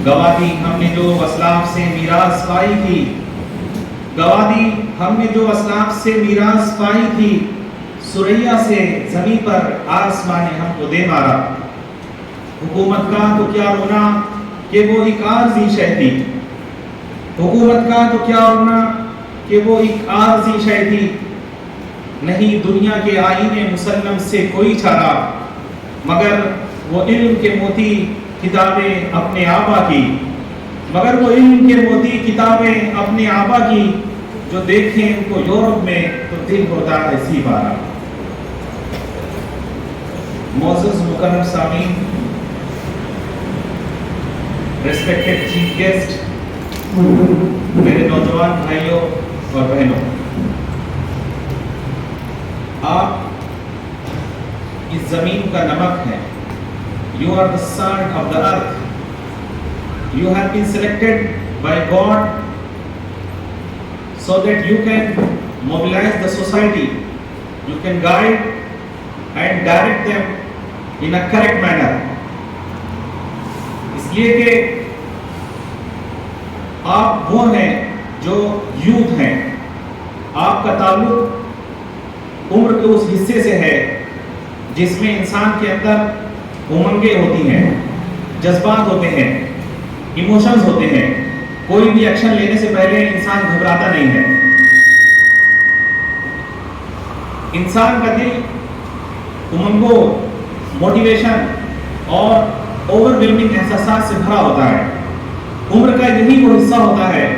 گواہ دی ہم نے جو اسلاف سے میراث پائی تھی، گواہ دی ہم نے جو اسلاف سے میراث پائی تھی، سریا سے زمین پر آسمان نے ہم کو دے مارا۔ حکومت کا تو کیا رونا کہ وہ ایک عارضی شے تھی، حکومت کا تو کیا رونا کہ وہ ایک عارضی شے تھی، نہیں دنیا کے آئین مسلم سے کوئی چارہ، مگر وہ علم کے موتی کتابیں اپنے آبا کی، مگر وہ علم کے موتی کتابیں اپنے آبا کی، جو دیکھیں ان کو یورپ میں تو دل ہوتا ہے سی بارہ۔ معزز مکرم سامعین، ریسپیکٹڈ چیف گیسٹ، میرے نوجوان بھائیوں اور بہنوں، آپ اس زمین کا نمک ہیں۔ You are the salt of the earth. You have been selected by God so that you can mobilize the society, you can guide and direct them in a correct manner. اس لیے کہ آپ وہ ہیں جو یوتھ ہیں، آپ کا تعلق عمر کے اس حصے سے ہے جس میں انسان کے اندر امنگیں ہوتی ہیں، جذبات ہوتے ہیں، ایموشنز ہوتے ہیں۔ کوئی بھی ایکشن لینے سے پہلے انسان گھبراتا نہیں ہے۔ انسان کا دل امنگوں، موٹیویشن اور اوور ویلمنگ احساسات سے بھرا ہوتا ہے۔ عمر کا یہی وہ حصہ ہوتا ہے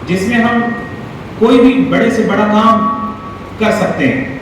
جس میں ہم کوئی بھی بڑے سے بڑا کام کر سکتے ہیں۔